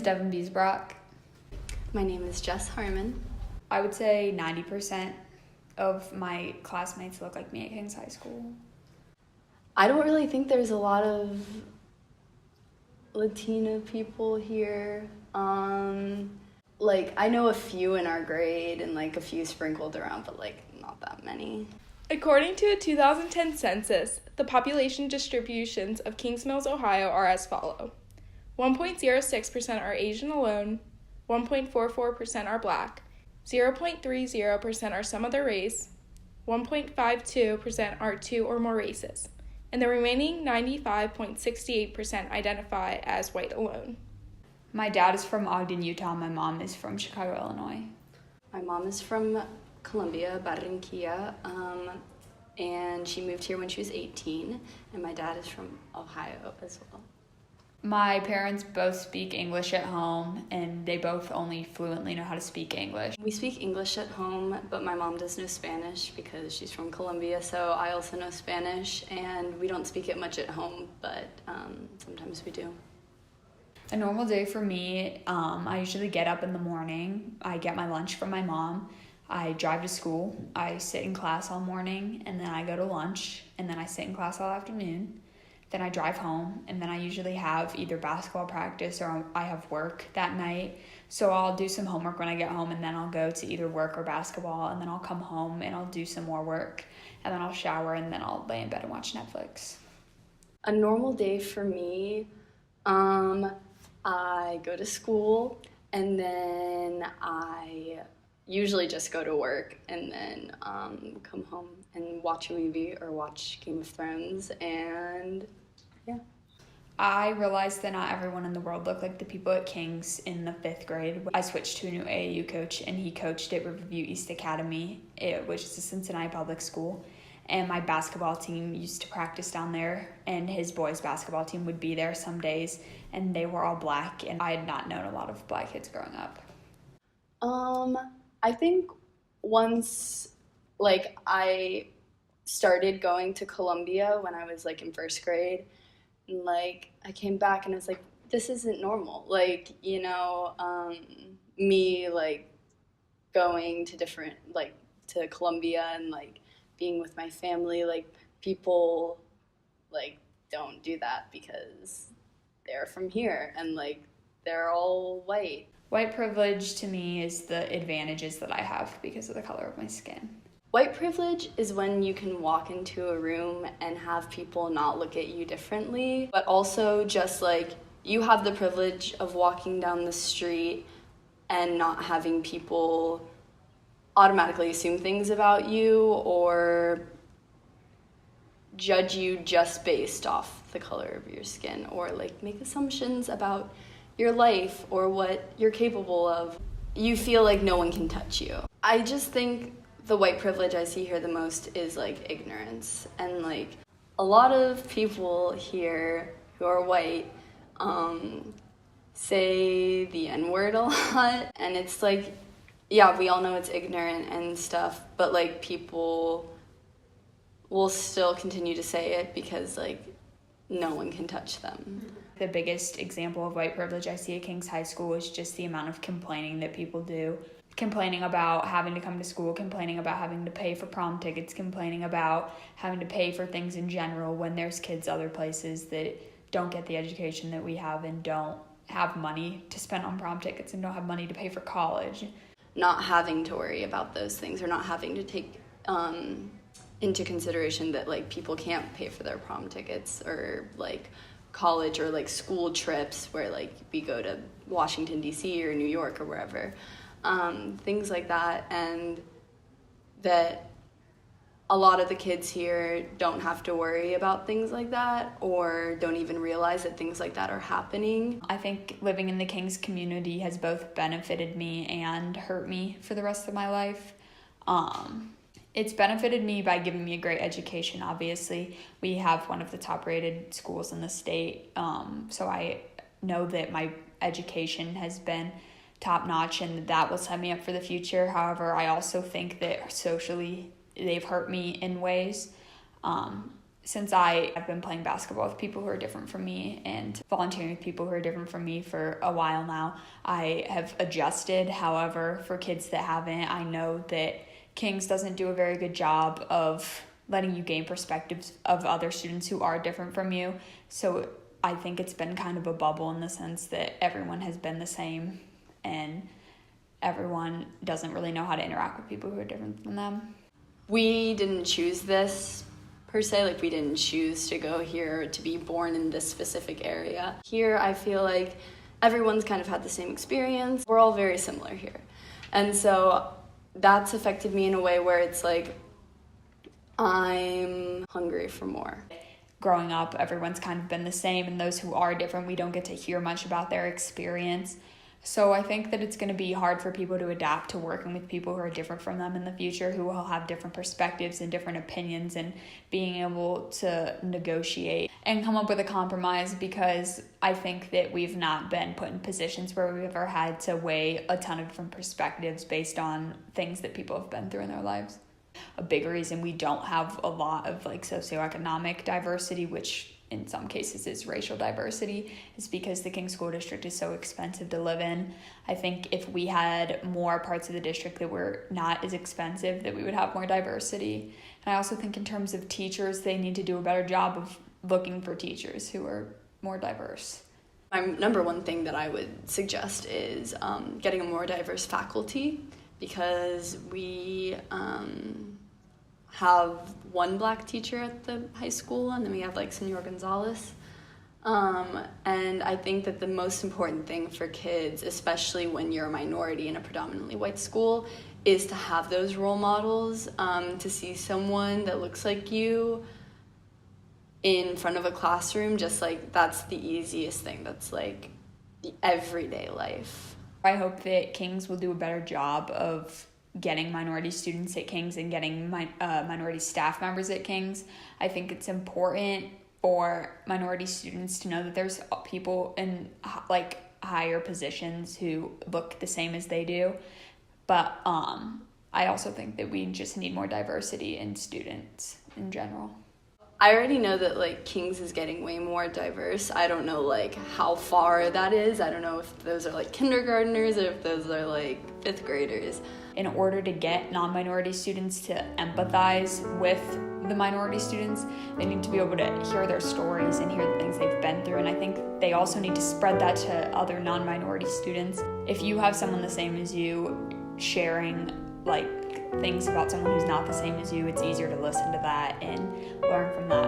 Devin Biesbrock. My name is Jess Harmon. I would say 90% of my classmates look like me at Kings High School. I don't really think there's a lot of Latina people here. I know a few in our grade and a few sprinkled around, but not that many. According to a 2010 census, the population distributions of Kings Mills, Ohio are as follow. 1.06% are Asian alone, 1.44% are Black, 0.30% are some other race, 1.52% are two or more races, and the remaining 95.68% identify as white alone. My dad is from Ogden, Utah. My mom is from Chicago, Illinois. My mom is from Colombia, Barranquilla, and she moved here when she was 18, and my dad is from Ohio as well. My parents both speak English at home, and they both only fluently know how to speak English. We speak English at home, but my mom does know Spanish because she's from Colombia, so I also know Spanish, and we don't speak it much at home, but sometimes we do. A normal day for me, I usually get up in the morning, I get my lunch from my mom, I drive to school, I sit in class all morning, and then I go to lunch, and then I sit in class all afternoon. Then I drive home, and then I usually have either basketball practice or I have work that night. So I'll do some homework when I get home, and then I'll go to either work or basketball, and then I'll come home and I'll do some more work, and then I'll shower, and then I'll lay in bed and watch Netflix. A normal day for me, I go to school, and then I usually just go to work, and then come home and watch a movie or watch Game of Thrones, and yeah. I realized that not everyone in the world looked like the people at Kings in the 5th grade. I switched to a new AAU coach, and he coached at Riverview East Academy, which is a Cincinnati public school. And my basketball team used to practice down there, and his boys' basketball team would be there some days, and they were all Black, and I had not known a lot of Black kids growing up. I think once, I started going to Columbia when I was, in 1st grade, and, I came back and I was like, this isn't normal. Me, going to different, to Columbia and, being with my family, people, don't do that because they're from here and, they're all white. White privilege to me is the advantages that I have because of the color of my skin. White privilege is when you can walk into a room and have people not look at you differently, but also just you have the privilege of walking down the street and not having people automatically assume things about you or judge you just based off the color of your skin or make assumptions about your life or what you're capable of. You feel like no one can touch you. I just think the white privilege I see here the most is ignorance, and a lot of people here who are white say the N-word a lot, and it's yeah, we all know it's ignorant and stuff, but people will still continue to say it because no one can touch them. The biggest example of white privilege I see at Kings High School is just the amount of complaining that people do. Complaining about having to come to school, complaining about having to pay for prom tickets, complaining about having to pay for things in general when there's kids other places that don't get the education that we have and don't have money to spend on prom tickets and don't have money to pay for college. Not having to worry about those things or not having to take into consideration that people can't pay for their prom tickets or college or school trips where we go to Washington DC or New York or wherever, things like that, and that a lot of the kids here don't have to worry about things like that or don't even realize that things like that are happening. I think living in the Kings community has both benefited me and hurt me for the rest of my life. It's benefited me by giving me a great education, obviously. We have one of the top-rated schools in the state, so I know that my education has been top-notch and that will set me up for the future. However, I also think that socially they've hurt me in ways. since I have been playing basketball with people who are different from me and volunteering with people who are different from me for a while now, I have adjusted. However, for kids that haven't, I know that King's doesn't do a very good job of letting you gain perspectives of other students who are different from you. So I think it's been kind of a bubble in the sense that everyone has been the same and everyone doesn't really know how to interact with people who are different from them. We didn't choose this per se, like we didn't choose to go here, to be born in this specific area. Here I feel like everyone's kind of had the same experience. We're all very similar here. And so that's affected me in a way where it's like I'm hungry for more. Growing up, everyone's kind of been the same, and those who are different, we don't get to hear much about their experience. So I think that it's going to be hard for people to adapt to working with people who are different from them in the future, who will have different perspectives and different opinions, and being able to negotiate and come up with a compromise, because I think that we've not been put in positions where we've ever had to weigh a ton of different perspectives based on things that people have been through in their lives. A big reason we don't have a lot of like socioeconomic diversity, which in some cases is racial diversity, is because the King School District is so expensive to live in. I think if we had more parts of the district that were not as expensive, that we would have more diversity. And I also think in terms of teachers, they need to do a better job of looking for teachers who are more diverse. My number one thing that I would suggest is getting a more diverse faculty, because we have one black teacher at the high school, and then we have like Senor Gonzalez. And I think that the most important thing for kids, especially when you're a minority in a predominantly white school, is to have those role models, to see someone that looks like you in front of a classroom. Just like that's the easiest thing. That's like the everyday life. I hope that King's will do a better job of getting minority students at King's and getting minority staff members at King's. I think it's important for minority students to know that there's people in like higher positions who look the same as they do. But I also think that we just need more diversity in students in general. I already know that like King's is getting way more diverse. I don't know like how far that is. I don't know if those are like kindergartners or if those are like fifth graders. In order to get non-minority students to empathize with the minority students, they need to be able to hear their stories and hear the things they've been through. And I think they also need to spread that to other non-minority students. If you have someone the same as you sharing like things about someone who's not the same as you, it's easier to listen to that and learn from that